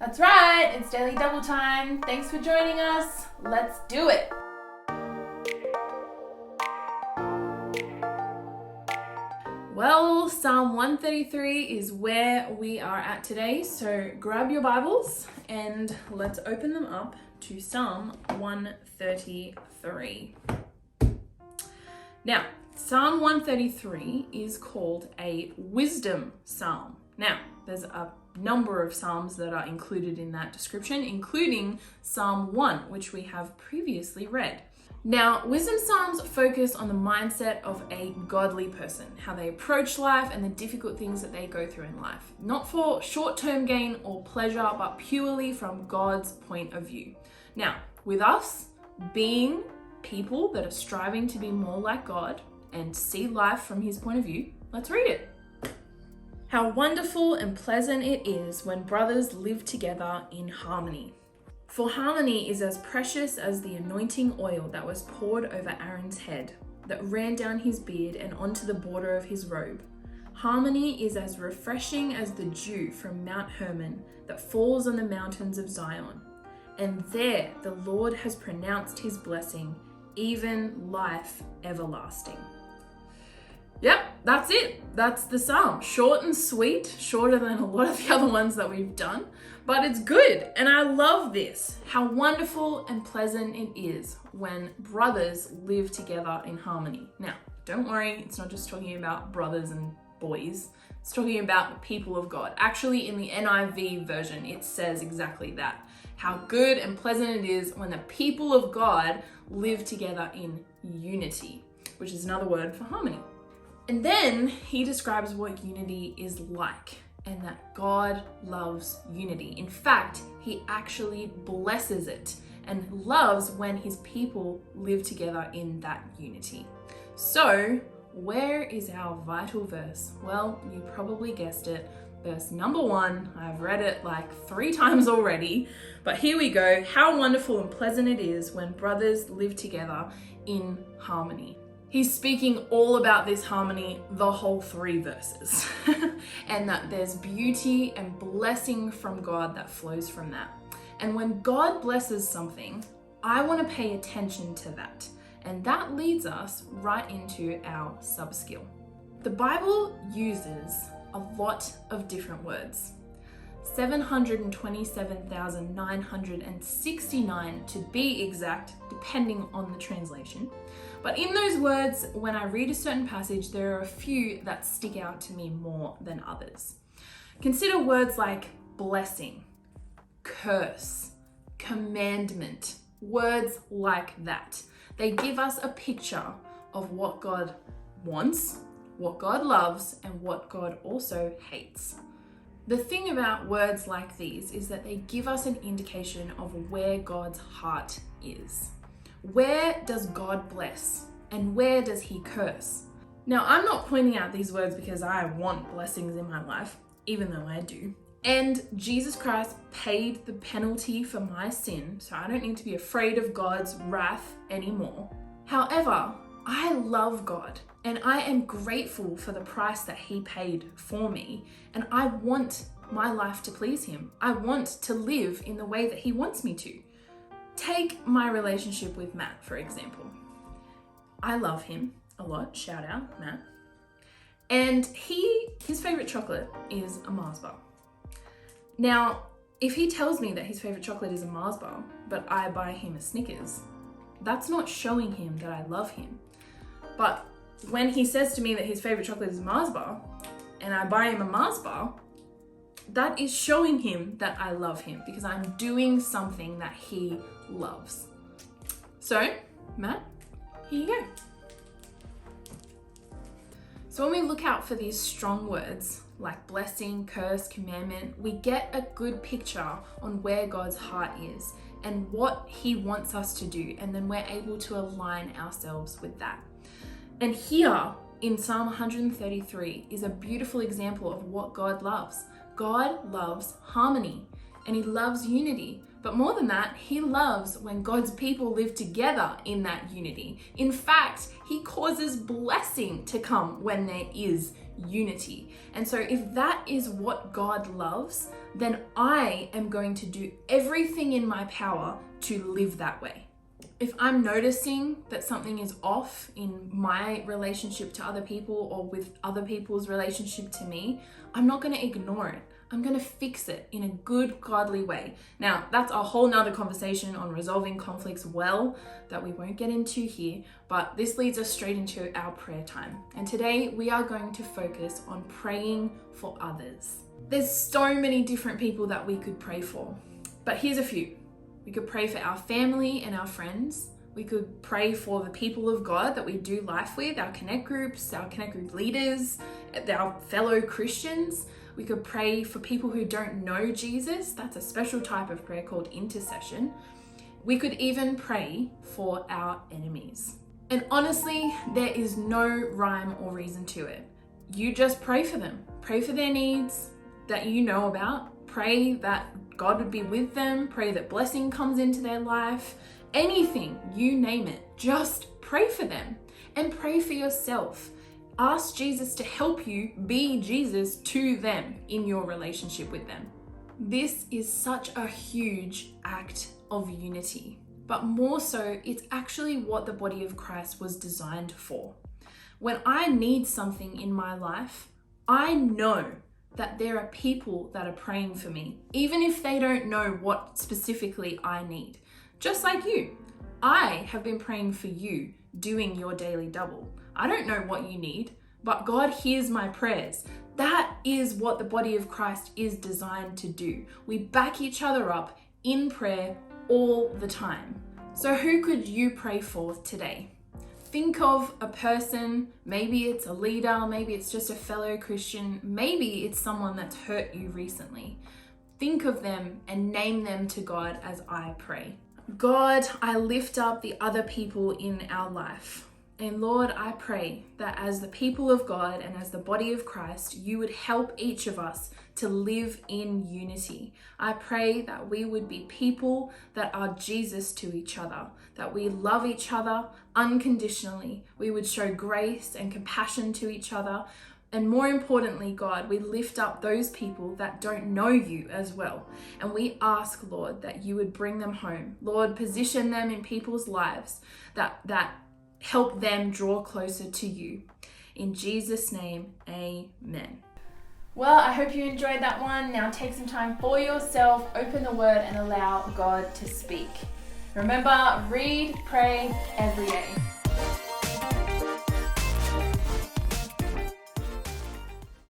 That's right, it's Daily Double Time. Thanks for joining us. Let's do it. Well, Psalm 133 is where we are at today, so grab your Bibles and let's open them up to Psalm 133. Now, Psalm 133 is called a wisdom psalm. Now, there's a number of psalms that are included in that description, including Psalm 1, which we have previously read. Now, wisdom psalms focus on the mindset of a godly person, how they approach life and the difficult things that they go through in life. Not for short-term gain or pleasure, but purely from God's point of view. Now, with us being people that are striving to be more like God and see life from his point of view, let's read it. How wonderful and pleasant it is when brothers live together in harmony. For harmony is as precious as the anointing oil that was poured over Aaron's head, that ran down his beard and onto the border of his robe. Harmony is as refreshing as the dew from Mount Hermon that falls on the mountains of Zion. And there the Lord has pronounced his blessing, even life everlasting. Yep, that's it. That's the psalm. Short and sweet, shorter than a lot of the other ones that we've done, but it's good. And I love this. How wonderful and pleasant it is when brothers live together in harmony. Now, don't worry, it's not just talking about brothers and boys. It's talking about the people of God. Actually, in the NIV version, it says exactly that. How good and pleasant it is when the people of God live together in unity, which is another word for harmony. And then he describes what unity is like and that God loves unity. In fact, he actually blesses it and loves when his people live together in that unity. So, where is our vital verse? Well, you probably guessed it. Verse number 1, I've read it like 3 times already, but here we go. How wonderful and pleasant it is when brothers live together in harmony. He's speaking all about this harmony the whole 3 verses and that there's beauty and blessing from God that flows from that. And when God blesses something, I want to pay attention to that. And that leads us right into our sub-skill. The Bible uses a lot of different words. 727,969 to be exact, depending on the translation. But in those words, when I read a certain passage, there are a few that stick out to me more than others. Consider words like blessing, curse, commandment, words like that. They give us a picture of what God wants, what God loves, and what God also hates. The thing about words like these is that they give us an indication of where God's heart is. Where does God bless and where does he curse? Now, I'm not pointing out these words because I want blessings in my life, even though I do. And Jesus Christ paid the penalty for my sin, so I don't need to be afraid of God's wrath anymore. However, I love God and I am grateful for the price that he paid for me, and I want my life to please him. I want to live in the way that he wants me to. Take my relationship with Matt, for example. I love him a lot, shout out Matt. And his favorite chocolate is a Mars bar. Now, if he tells me that his favorite chocolate is a Mars bar, but I buy him a Snickers, that's not showing him that I love him. But when he says to me that his favorite chocolate is a Mars bar, and I buy him a Mars bar, that is showing him that I love him because I'm doing something that he loves. So, Matt, here you go. So when we look out for these strong words like blessing, curse, commandment, we get a good picture on where God's heart is and what he wants us to do, and then we're able to align ourselves with that. And here in Psalm 133 is a beautiful example of what God loves. God loves harmony and he loves unity. But more than that, he loves when God's people live together in that unity. In fact, he causes blessing to come when there is unity. And so if that is what God loves, then I am going to do everything in my power to live that way. If I'm noticing that something is off in my relationship to other people or with other people's relationship to me, I'm not going to ignore it. I'm going to fix it in a good, godly way. Now, that's a whole nother conversation on resolving conflicts well that we won't get into here, but this leads us straight into our prayer time. And today we are going to focus on praying for others. There's so many different people that we could pray for, but here's a few. We could pray for our family and our friends. We could pray for the people of God that we do life with, our connect groups, our connect group leaders, our fellow Christians. We could pray for people who don't know Jesus. That's a special type of prayer called intercession. We could even pray for our enemies. And honestly, there is no rhyme or reason to it. You just pray for them. Pray for their needs that you know about. Pray that God would be with them. Pray that blessing comes into their life. Anything, you name it, just pray for them and pray for yourself. Ask Jesus to help you be Jesus to them in your relationship with them. This is such a huge act of unity, but more so, it's actually what the body of Christ was designed for. When I need something in my life, I know that there are people that are praying for me, even if they don't know what specifically I need. Just like you, I have been praying for you, doing your daily double. I don't know what you need, but God hears my prayers. That is what the body of Christ is designed to do. We back each other up in prayer all the time. So who could you pray for today? Think of a person, maybe it's a leader, maybe it's just a fellow Christian, maybe it's someone that's hurt you recently. Think of them and name them to God as I pray. God, I lift up the other people in our life. And Lord, I pray that as the people of God and as the body of Christ, you would help each of us to live in unity. I pray that we would be people that are Jesus to each other, that we love each other unconditionally. We would show grace and compassion to each other. And more importantly, God, we lift up those people that don't know you as well. And we ask, Lord, that you would bring them home. Lord, position them in people's lives that help them draw closer to you. In Jesus' name, amen. Well, I hope you enjoyed that one. Now take some time for yourself, open the word and allow God to speak. Remember, read, pray every day.